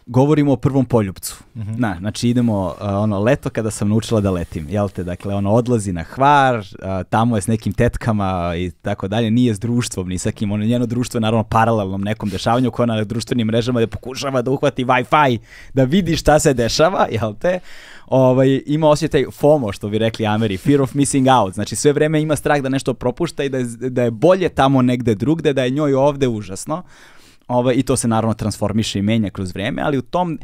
govorimo o prvom poljupcu. Znači idemo leto kada sam naučila da letim, jel te? Dakle, odlazi na Hvar, tamo je s nekim tetkama i tako dalje, nije s društvom, ni sa kim, njeno društvo je naravno paralelnom nekom dešavanju koja na društvenim mrežama da pokušava da uhvati Wi-Fi, da vidi šta se dešava, jel te? Ima osjećaj FOMO, što bi rekli Ameri, fear of missing out, znači sve vreme ima strah da nešto propušta i da je bolje tamo negde drugde, da je njoj ovde užasno. I to se naravno transformiše i menja kroz vreme, ali u tom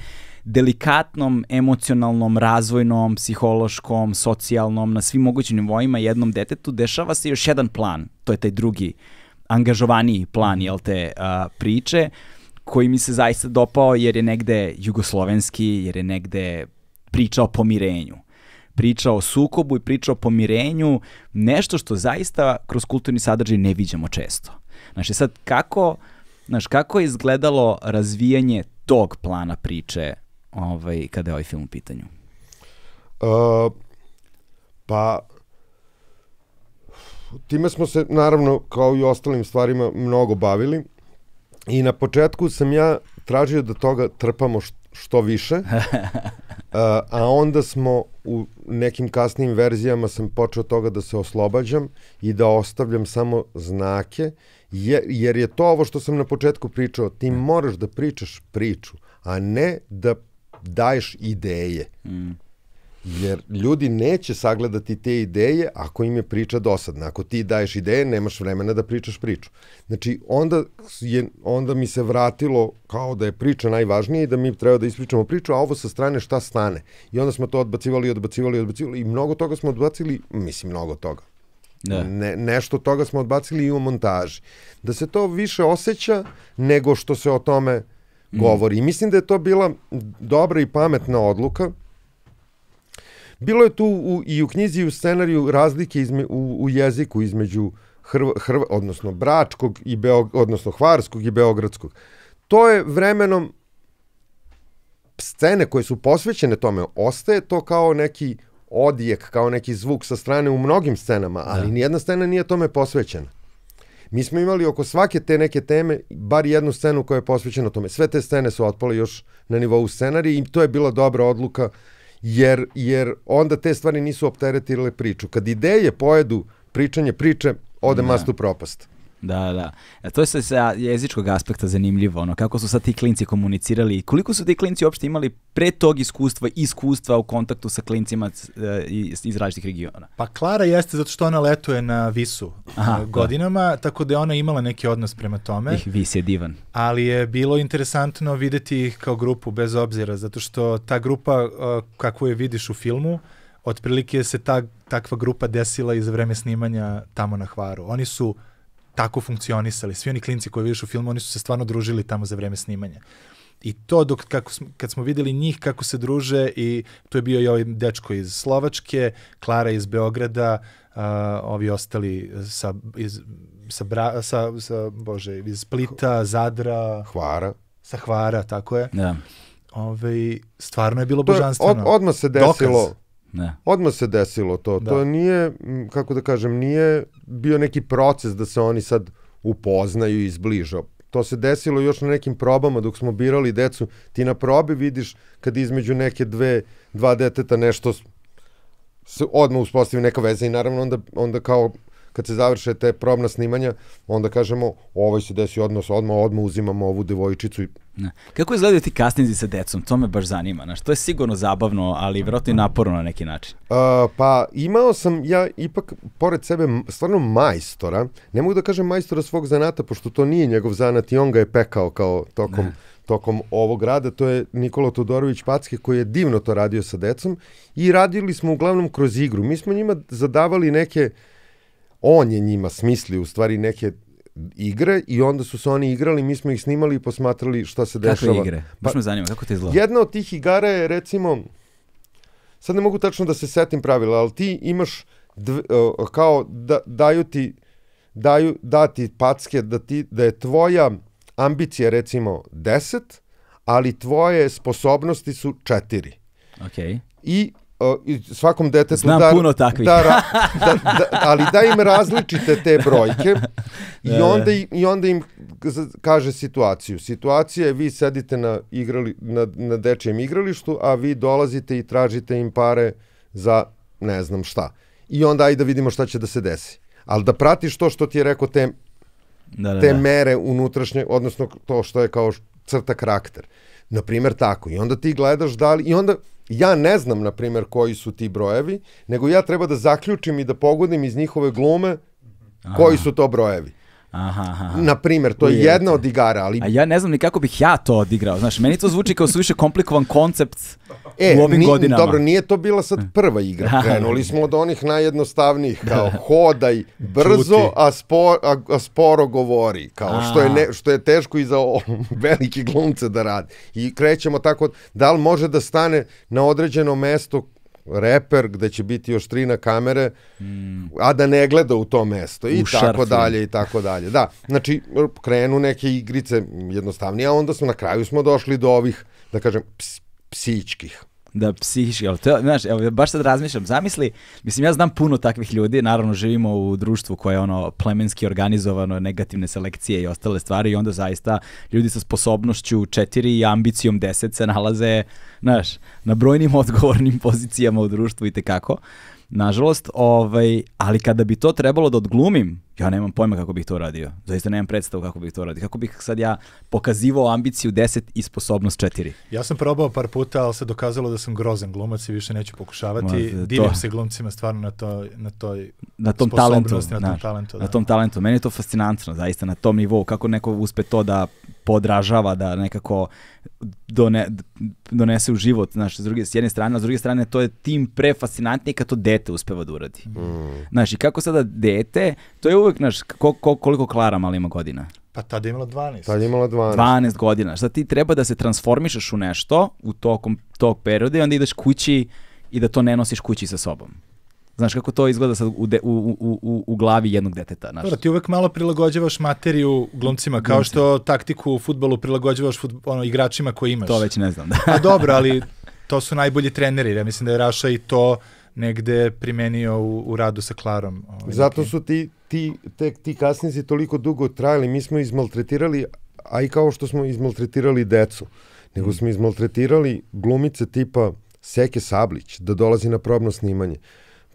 delikatnom, emocionalnom, razvojnom, psihološkom, socijalnom, na svim mogućim nivoima jednom detetu dešava se još jedan plan, to je taj drugi, angažovaniji plan, jel te, priče, koji mi se zaista dopao jer je negde jugoslovenski, jer je negde priča o pomirenju. Priča o sukobu i priča o pomirenju, nešto što zaista kroz kulturni sadržaj ne viđamo često. Znači sad, kako je izgledalo razvijanje tog plana priče kada je ovaj film u pitanju? Pa, time smo se, naravno, kao i ostalim stvarima, mnogo bavili i na početku sam ja tražio da toga trpamo što više, a onda smo u nekim kasnijim verzijama sam počeo toga da se oslobađam i da ostavljam samo znake, jer je to ovo što sam na početku pričao, ti moraš da pričaš priču, a ne da daješ ideje. Jer ljudi neće sagledati te ideje ako im je priča dosadna. Ako ti daješ ideje, nemaš vremena da pričaš priču. Znači, onda mi se vratilo kao da je priča najvažnija i da mi treba da ispričamo priču, a ovo sa strane šta stane. I onda smo to odbacivali i mnogo toga smo odbacili, mnogo toga. Nešto toga smo odbacili i u montaži. Da se to više osjeća nego što se o tome govori. I mislim da je to bila dobra i pametna odluka. Bilo je tu i u knjizi i u scenariju razlike u jeziku između odnosno bračkog odnosno hvarskog i beogradskog. To je vremenom scene koje su posvećene tome, ostaje to kao neki odjek, kao neki zvuk sa strane u mnogim scenama, ali nijedna scena nije tome posvećena. Mi smo imali oko svake te neke teme bar jednu scenu koja je posvećena tome. Sve te scene su otpale još na nivou scenarija i to je bila dobra odluka, jer onda te stvari nisu opteretile priču. Kad ideje pojedu pričanje priče, ode mast u propast. Da. To je sa jezičkog aspekta zanimljivo, kako su sad ti klinci komunicirali, koliko su ti klinci uopšte imali pre tog iskustva u kontaktu sa klincima iz različitih regiona? Pa Klara jeste zato što ona letuje na Visu godinama, tako da je ona imala neki odnos prema tome. Vis je divan. Ali je bilo interesantno videti ih kao grupu bez obzira, zato što ta grupa kakvu je vidiš u filmu, otprilike se takva grupa desila i za vreme snimanja tamo na Hvaru. Oni su tako funkcionisali. Svi oni klinci koji vidiš u filmu, oni su se stvarno družili tamo za vreme snimanja. I to kad smo videli njih kako se druže, i tu je bio i ovaj dečko iz Slovačke, Klara iz Beograda, ovi ostali iz Splita, Zadra, Hvara. Sa Hvara, tako je. Da. Stvarno je bilo božanstveno. Odmah se desilo. Dokaz. Odmah se desilo to. To nije, kako da kažem, nije bio neki proces da se oni sad upoznaju i izbliže. To se desilo još na nekim probama dok smo birali decu. Ti na probi vidiš kad između neke dva deteta nešto se odmah uspostavi neka veza i naravno onda kao kad se završe te probna snimanja, onda kažemo ovaj se desi odnos, odmah uzimamo ovu devojčicu. Kako izgledaju ti castinzi sa decom? To me baš zanima. To je sigurno zabavno, ali vjerojatno i naporno na neki način. Pa imao sam ja ipak pored sebe stvarno majstora. Ne mogu da kažem majstora svog zanata, pošto to nije njegov zanat i on ga je pekao kao tokom ovog rada. To je Nikola Todorović Packe koji je divno to radio sa decom i radili smo uglavnom kroz igru. Mi smo njima zadavali neke, on je njima smislio u stvari neke igre i onda su se oni igrali, mi smo ih snimali i posmatrali šta se dešava. Kakve igre? Baš me zanima, kako te izgleda? Jedna od tih igara je, recimo, sad ne mogu tačno da se setim pravila, ali ti imaš kao dati packe da je tvoja ambicija, recimo, 10, ali tvoje sposobnosti su 4. Okay. I svakom detetu Znam puno takvih. ali da im različite te brojke i onda im kaže situaciju. Situacija je vi sedite na dečijem igralištu, a vi dolazite i tražite im pare za ne znam šta. I onda ajde da vidimo šta će da se desi. Ali da pratiš to što ti je rekao te mere unutrašnje, odnosno to što je kao crta karakter. Naprimjer tako. I onda ti gledaš i onda ja ne znam, na primjer, koji su ti brojevi, nego ja treba da zaključim i da pogodim iz njihove glume koji su to brojevi. Na primjer, to je jedna od igara, ali... A ja ne znam ni kako bih ja to odigrao. Znaš, meni to zvuči kao suviše komplikovan koncept u ovim godinama. Dobro, nije to bila sad prva igra. Krenuli smo od onih najjednostavnijih, kao hodaj brzo, a sporo govori. Kao što je teško i za velike glumce da radi. I krećemo tako, da li može da stane na određeno mesto reper gde će biti oštrina kamere, a da ne gleda u to mesto i tako dalje i tako dalje. Da, znači krenu neke igrice jednostavnije, a onda na kraju smo došli do ovih, da kažem, psihičkih. Da, psihički, ali to, znaš, evo, baš sad razmišljam, zamisli, mislim, ja znam puno takvih ljudi, naravno živimo u društvu koje je ono plemenski organizovano, negativne selekcije i ostale stvari i onda zaista ljudi sa sposobnošću 4 i ambicijom 10 se nalaze, znaš, na brojnim odgovornim pozicijama u društvu i tekako. Nažalost, ali kada bi to trebalo da odglumim, ja nemam pojma kako bih to radio. Zaista nemam predstavu kako bih to radio. Kako bih sad ja pokazivao ambiciju 10 i sposobnost 4. Ja sam probao par puta, ali se dokazalo da sam grozan glumac i više neću pokušavati. Divim se glumcima stvarno na tom talentu. Na tom talentu. Meni je to fascinantno, zaista, na tom nivou. Kako neko uspe to da podražava, da nekako donese u život, znaš, s jedne strane, a s druge strane to je tim pre fascinantnije kad to dete uspeva da uradi. Znaš, i kako sada dete, to je uvek, znaš, koliko Klara mala ima godina? Pa tada je imala 12. Tada je imala 12 godina. Šta ti treba da se transformišeš u nešto u tokom tog perioda i onda ideš kući i da to ne nosiš kući sa sobom. Znaš kako to izgleda sad u glavi jednog deteta. Dobro, ti uvek malo prilagođavaš materiju glumcima, kao što taktiku u fudbalu prilagođavaš igračima koji imaš. To već ne znam. Da. A dobro, ali to su najbolji treneri. Ja mislim da je Raša i to negde primenio u radu sa Klarom. Zato su ti kasnici toliko dugo trajali. Mi smo izmaltretirali, a i kao što smo izmaltretirali decu, nego smo izmaltretirali glumice tipa Seke Sablić, da dolazi na probno snimanje.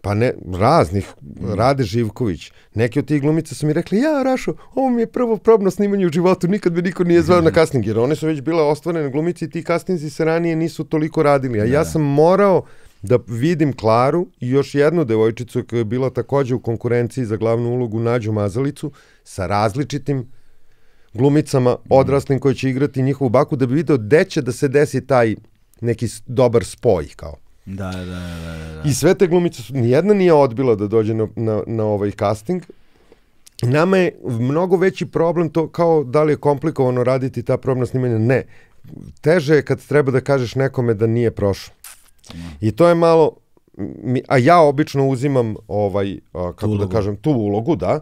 Pa ne, raznih, Rade Živković. Neki od tih glumica su mi rekli, ja Rašo, ovo mi je prvo probno snimanje u životu, nikad me niko nije zvao na casting, jer one su već bile ostvarene glumice i ti castinzi se ranije nisu toliko radili. A ja sam morao da vidim Klaru i još jednu devojčicu koja je bila takođe u konkurenciji za glavnu ulogu, Nađu Mazalicu, sa različitim glumicama odraslim koji će igrati njihovu baku, da bi video gde će da se desi taj neki dobar spoj, kao. Da. I sve te glumice su, nijedna nije odbila da dođe na ovaj casting. Nama je mnogo veći problem to, kao da li je komplikovano raditi ta probna snimanja. Ne. Teže je kad treba da kažeš nekome da nije prošao. I to je malo, a ja obično uzimam tu ulogu, da,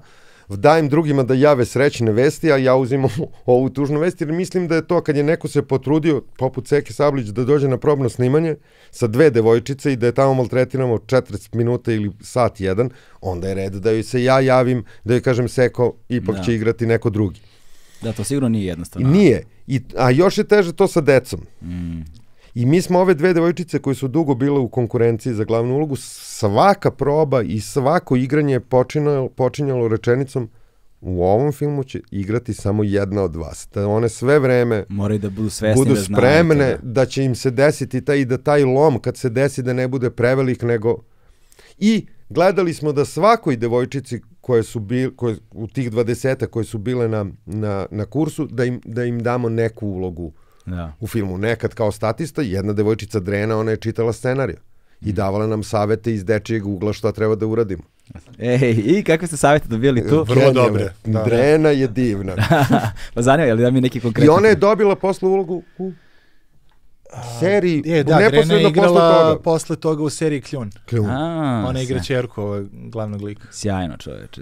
dajem drugima da jave srećne vesti, a ja uzimam ovu tužnu vesti, jer mislim da je to kad je neko se potrudio, poput Seke Sablić, da dođe na probno snimanje sa 2 devojčice i da je tamo maltretiramo 40 minuta ili sat jedan, onda je red da joj se ja javim, da joj kažem Seko, ipak će igrati neko drugi. Da, to sigurno nije jednostavno. Nije, a još je teže to sa decom. I mi smo ove 2 devojčice koje su dugo bile u konkurenciji za glavnu ulogu, svaka proba i svako igranje počinjalo rečenicom, u ovom filmu će igrati samo jedna od vas. Da one sve vreme moraju da budu svesni, budu spremne da će im se desiti da taj lom kad se desi da ne bude prevelik, nego... I gledali smo da svakoj devojčici koje su u tih 20 koje su bile na kursu, da im damo neku ulogu u filmu. Nekad kao statista, jedna devojčica Drena, ona je čitala scenariju i davala nam savete iz dečijeg ugla šta treba da uradimo. I kakve ste savete dobili tu? Vrlo dobre. Drena je divna. Pa zanima, ali da mi neki konkretni... I ona je dobila posle ulogu u seriji, Drena je igrala posle toga u seriji Kljun. Kljun. Ona igra ćerku glavnog lika. Sjajno, čoveče.